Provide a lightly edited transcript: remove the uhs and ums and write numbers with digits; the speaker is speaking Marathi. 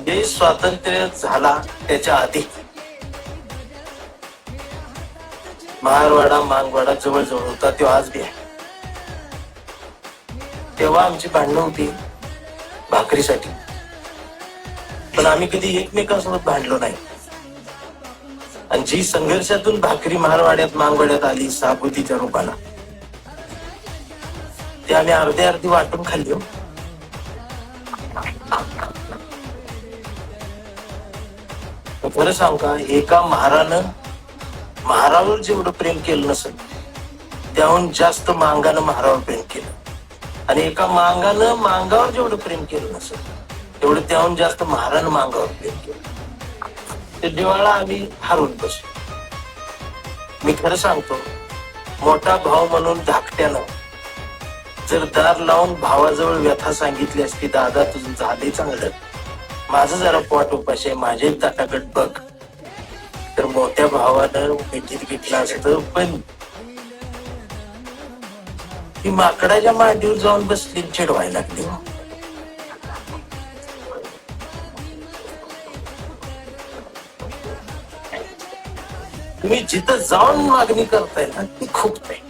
हे स्वातंत्र्य झाला त्याच्या आधी महारवाडा मांगवाडा जवळजवळ होता, तो आज बी आहे. तेव्हा आमची भांडणं होती भाकरीसाठी, पण आम्ही कधी एकमेकांसोबत भांडलो नाही. आणि जी संघर्षातून भाकरी महारवाड्यात मांगवाड्यात आली साबुतीच्या रूपाला, ते आम्ही अर्धी वाटून खाल्ली. खरं सांग का, एका महारावर जेवढं प्रेम केलं नसेल त्याहून जास्त मांगानं महारावर प्रेम केलं, आणि एका मांगानं मांगावर जेवढं प्रेम केलं नसेल तेवढं त्याहून जास्त महारानं मांगावर प्रेम केलं. ते दिवाळा आम्ही हरवून बसलो. मी खरं सांगतो, मोठा भाव म्हणून धाकट्यानं जर दार लावून भावाजवळ व्यथा सांगितली असती, दादा तुझं झालंय चांगलं, माझं जरा पोट उपाशी आहे, माझे ताटाकट बघ, तर मोठ्या भावानं मिठीत घेतलं असतं. पण ती माकडाच्या मांडीवर जाऊन बसली, चिडवायला लागली. तुम्ही जिथं जाऊन मागणी करताय ना ती खूप नाही.